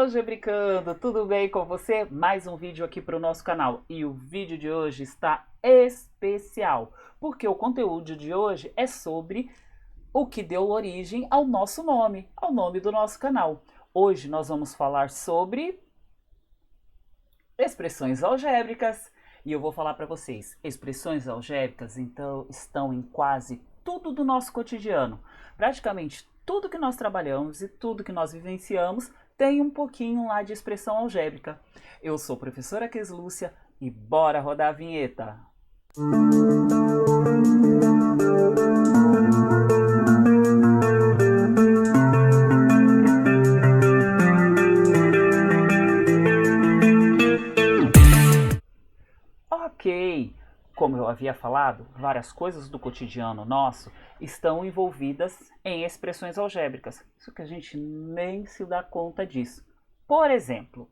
Algebricando, tudo bem com você? Mais um vídeo aqui para o nosso canal e o vídeo de hoje está especial, porque o conteúdo de hoje é sobre o que deu origem ao nosso nome, ao nome do nosso canal. Hoje nós vamos falar sobre expressões algébricas e eu vou falar para vocês, expressões algébricas então estão em quase tudo do nosso cotidiano. Praticamente tudo que nós trabalhamos e tudo que nós vivenciamos tem um pouquinho lá de expressão algébrica. Eu sou a professora Keslúcia e bora rodar a vinheta! Ok, como eu havia falado, várias coisas do cotidiano nosso estão envolvidas em expressões algébricas. Isso que a gente nem se dá conta disso. Por exemplo,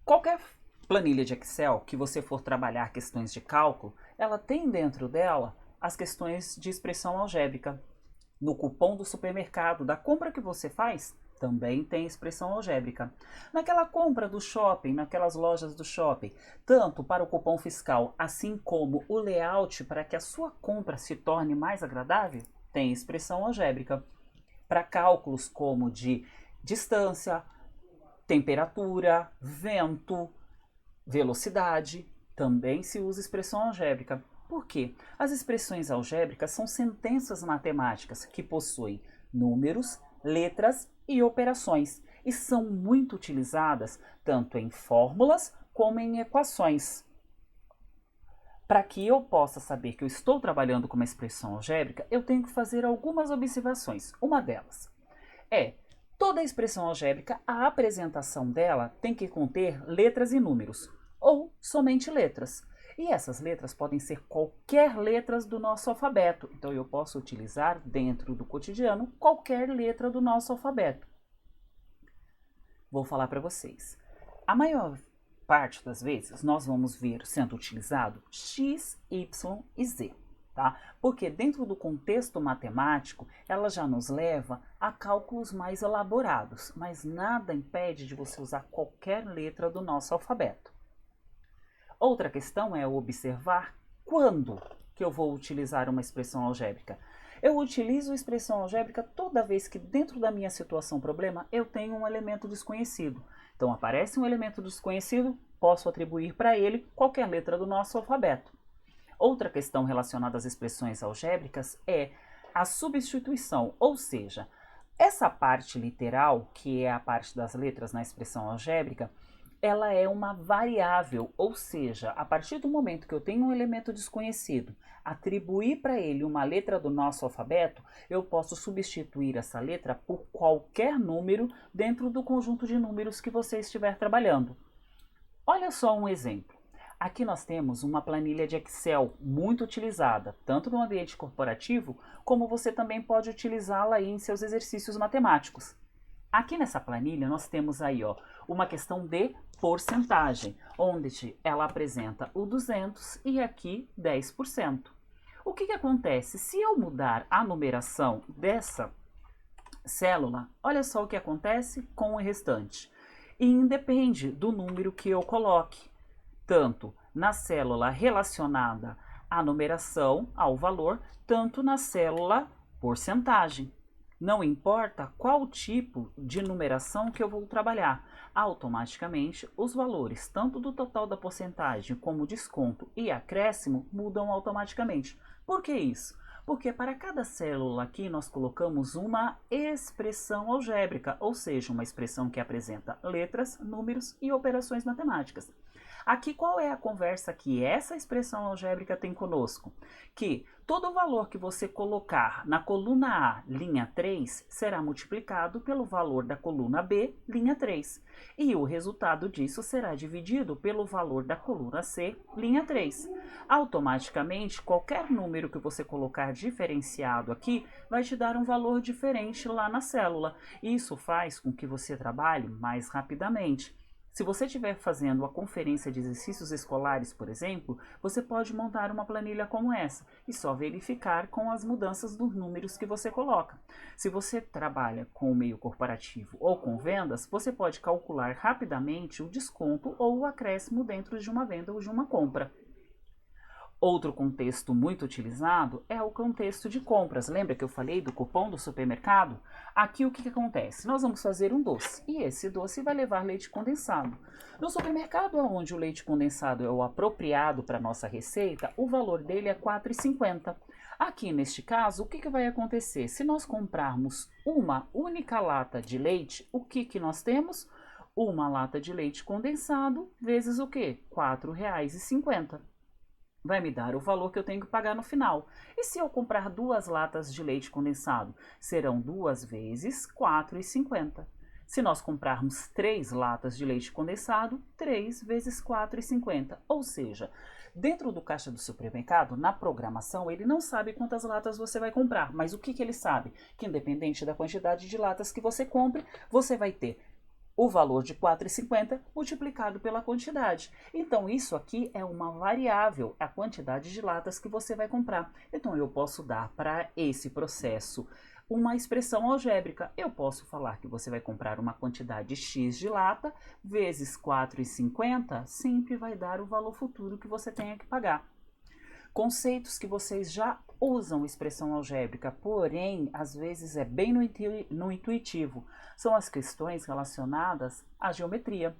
qualquer planilha de Excel que você for trabalhar questões de cálculo, ela tem dentro dela as questões de expressão algébrica. No cupom do supermercado, da compra que você faz, também tem expressão algébrica. Naquela compra do shopping, naquelas lojas do shopping, tanto para o cupom fiscal, assim como o layout para que a sua compra se torne mais agradável, tem expressão algébrica. Para cálculos como de distância, temperatura, vento, velocidade, também se usa expressão algébrica. Por quê? As expressões algébricas são sentenças matemáticas que possuem números, letras e operações e são muito utilizadas tanto em fórmulas como em equações. Para que eu possa saber que eu estou trabalhando com uma expressão algébrica, eu tenho que fazer algumas observações. Uma delas é: toda expressão algébrica, a apresentação dela tem que conter letras e números, ou somente letras. E essas letras podem ser qualquer letras do nosso alfabeto. Então eu posso utilizar dentro do cotidiano qualquer letra do nosso alfabeto. Vou falar para vocês. A maior parte das vezes nós vamos ver sendo utilizado X, Y e Z. Tá? Porque dentro do contexto matemático, ela já nos leva a cálculos mais elaborados, mas nada impede de você usar qualquer letra do nosso alfabeto. Outra questão é observar quando que eu vou utilizar uma expressão algébrica. Eu utilizo a expressão algébrica toda vez que dentro da minha situação problema eu tenho um elemento desconhecido. Então aparece um elemento desconhecido, posso atribuir para ele qualquer letra do nosso alfabeto. Outra questão relacionada às expressões algébricas é a substituição, ou seja, essa parte literal, que é a parte das letras na expressão algébrica, ela é uma variável, ou seja, a partir do momento que eu tenho um elemento desconhecido, atribuir para ele uma letra do nosso alfabeto, eu posso substituir essa letra por qualquer número dentro do conjunto de números que você estiver trabalhando. Olha só um exemplo. Aqui nós temos uma planilha de Excel muito utilizada, tanto no ambiente corporativo, como você também pode utilizá-la aí em seus exercícios matemáticos. Aqui nessa planilha nós temos aí uma questão de porcentagem, onde ela apresenta o 200 e aqui 10%. O que acontece? Se eu mudar a numeração dessa célula, olha só o que acontece com o restante. E independe do número que eu coloque, tanto na célula relacionada à numeração, ao valor, tanto na célula porcentagem. Não importa qual tipo de numeração que eu vou trabalhar, automaticamente os valores, tanto do total da porcentagem como desconto e acréscimo, mudam automaticamente. Por que isso? Porque para cada célula aqui nós colocamos uma expressão algébrica, ou seja, uma expressão que apresenta letras, números e operações matemáticas. Aqui qual é a conversa que essa expressão algébrica tem conosco? Que todo valor que você colocar na coluna A, linha 3, será multiplicado pelo valor da coluna B, linha 3. E o resultado disso será dividido pelo valor da coluna C, linha 3. Automaticamente, qualquer número que você colocar diferenciado aqui vai te dar um valor diferente lá na célula. Isso faz com que você trabalhe mais rapidamente. Se você estiver fazendo a conferência de exercícios escolares, por exemplo, você pode montar uma planilha como essa e só verificar com as mudanças dos números que você coloca. Se você trabalha com o meio corporativo ou com vendas, você pode calcular rapidamente o desconto ou o acréscimo dentro de uma venda ou de uma compra. Outro contexto muito utilizado é o contexto de compras. Lembra que eu falei do cupom do supermercado? Aqui o que acontece? Nós vamos fazer um doce e esse doce vai levar leite condensado. No supermercado, onde o leite condensado é o apropriado para a nossa receita, o valor dele é R$ 4,50. Aqui neste caso, o que vai acontecer? Se nós comprarmos uma única lata de leite, o que nós temos? Uma lata de leite condensado vezes o quê? R$ 4,50. Vai me dar o valor que eu tenho que pagar no final. E se eu comprar 2 latas de leite condensado? Serão 2 vezes R$ 4,50. Se nós comprarmos 3 latas de leite condensado, 3 vezes R$ 4,50. Ou seja, dentro do caixa do supermercado, na programação, ele não sabe quantas latas você vai comprar. Mas o que ele sabe? Que independente da quantidade de latas que você compre, você vai ter o valor de R$ 4,50 multiplicado pela quantidade. Então, isso aqui é uma variável, a quantidade de latas que você vai comprar. Então, eu posso dar para esse processo uma expressão algébrica. Eu posso falar que você vai comprar uma quantidade X de lata vezes R$ 4,50, sempre vai dar o valor futuro que você tenha que pagar. Conceitos que vocês já usam expressão algébrica, porém, às vezes é bem no intuitivo. São as questões relacionadas à geometria.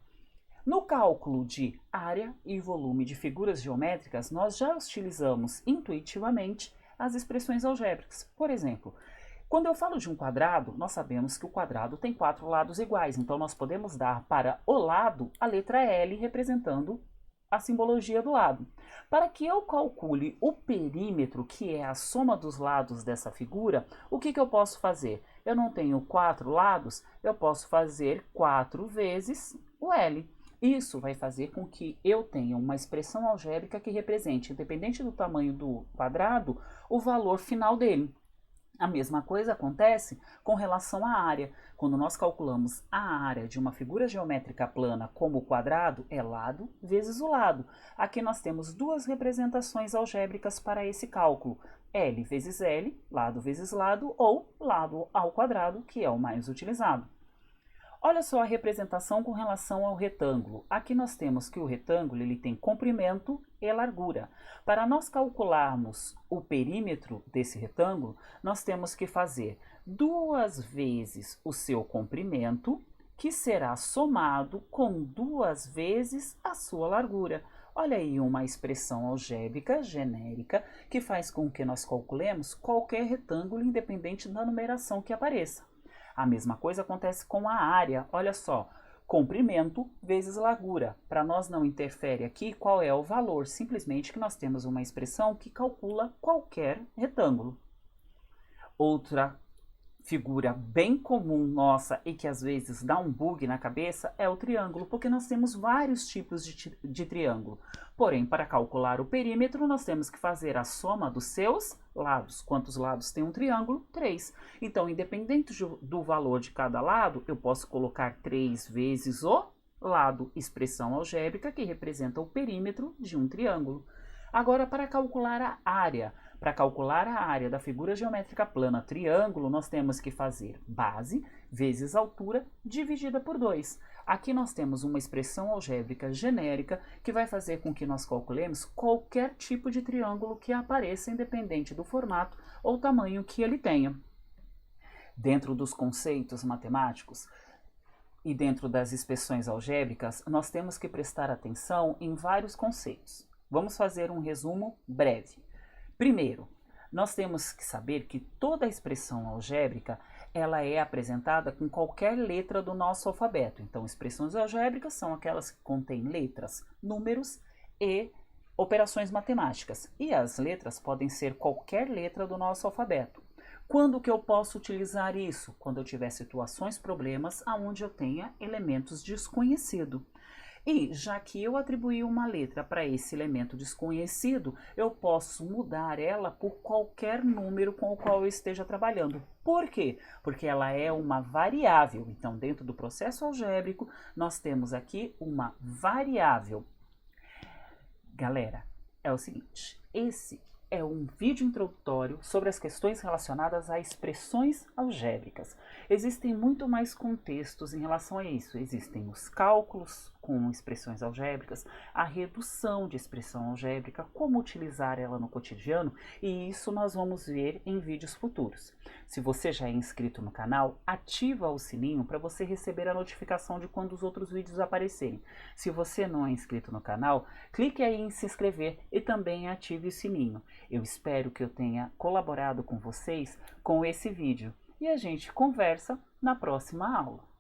No cálculo de área e volume de figuras geométricas, nós já utilizamos intuitivamente as expressões algébricas. Por exemplo, quando eu falo de um quadrado, nós sabemos que o quadrado tem 4 lados iguais, então nós podemos dar para o lado a letra L representando a simbologia do lado. Para que eu calcule o perímetro, que é a soma dos lados dessa figura, o que eu posso fazer? Eu não tenho 4 lados, eu posso fazer 4 vezes o L. Isso vai fazer com que eu tenha uma expressão algébrica que represente, independente do tamanho do quadrado, o valor final dele. A mesma coisa acontece com relação à área. Quando nós calculamos a área de uma figura geométrica plana como o quadrado, é lado vezes o lado. Aqui nós temos 2 representações algébricas para esse cálculo. L vezes L, lado vezes lado, ou lado ao quadrado, que é o mais utilizado. Olha só a representação com relação ao retângulo. Aqui nós temos que o retângulo ele tem comprimento e largura. Para nós calcularmos o perímetro desse retângulo, nós temos que fazer 2 vezes o seu comprimento, que será somado com 2 vezes a sua largura. Olha aí uma expressão algébrica genérica que faz com que nós calculemos qualquer retângulo independente da numeração que apareça. A mesma coisa acontece com a área, olha só, comprimento vezes largura. Para nós não interfere aqui qual é o valor, simplesmente que nós temos uma expressão que calcula qualquer retângulo. Outra figura bem comum nossa e que às vezes dá um bug na cabeça é o triângulo, porque nós temos vários tipos de triângulo. Porém, para calcular o perímetro, nós temos que fazer a soma dos seus lados. Quantos lados tem um triângulo? 3. Então, independente do valor de cada lado, eu posso colocar 3 vezes o lado, expressão algébrica que representa o perímetro de um triângulo. Agora, para calcular a área. Para calcular a área da figura geométrica plana triângulo, nós temos que fazer base vezes altura dividida por 2. Aqui nós temos uma expressão algébrica genérica que vai fazer com que nós calculemos qualquer tipo de triângulo que apareça, independente do formato ou tamanho que ele tenha. Dentro dos conceitos matemáticos e dentro das expressões algébricas, nós temos que prestar atenção em vários conceitos. Vamos fazer um resumo breve. Primeiro, nós temos que saber que toda expressão algébrica ela é apresentada com qualquer letra do nosso alfabeto. Então, expressões algébricas são aquelas que contêm letras, números e operações matemáticas. E as letras podem ser qualquer letra do nosso alfabeto. Quando que eu posso utilizar isso? Quando eu tiver situações, problemas, onde eu tenha elementos desconhecidos. E já que eu atribuí uma letra para esse elemento desconhecido, eu posso mudar ela por qualquer número com o qual eu esteja trabalhando. Por quê? Porque ela é uma variável. Então, dentro do processo algébrico, nós temos aqui uma variável. Galera, é o seguinte, esse é um vídeo introdutório sobre as questões relacionadas a expressões algébricas. Existem muito mais contextos em relação a isso. Existem os cálculos com expressões algébricas, a redução de expressão algébrica, como utilizar ela no cotidiano, e isso nós vamos ver em vídeos futuros. Se você já é inscrito no canal, ativa o sininho para você receber a notificação de quando os outros vídeos aparecerem. Se você não é inscrito no canal, clique aí em se inscrever e também ative o sininho. Eu espero que eu tenha colaborado com vocês com esse vídeo e a gente conversa na próxima aula.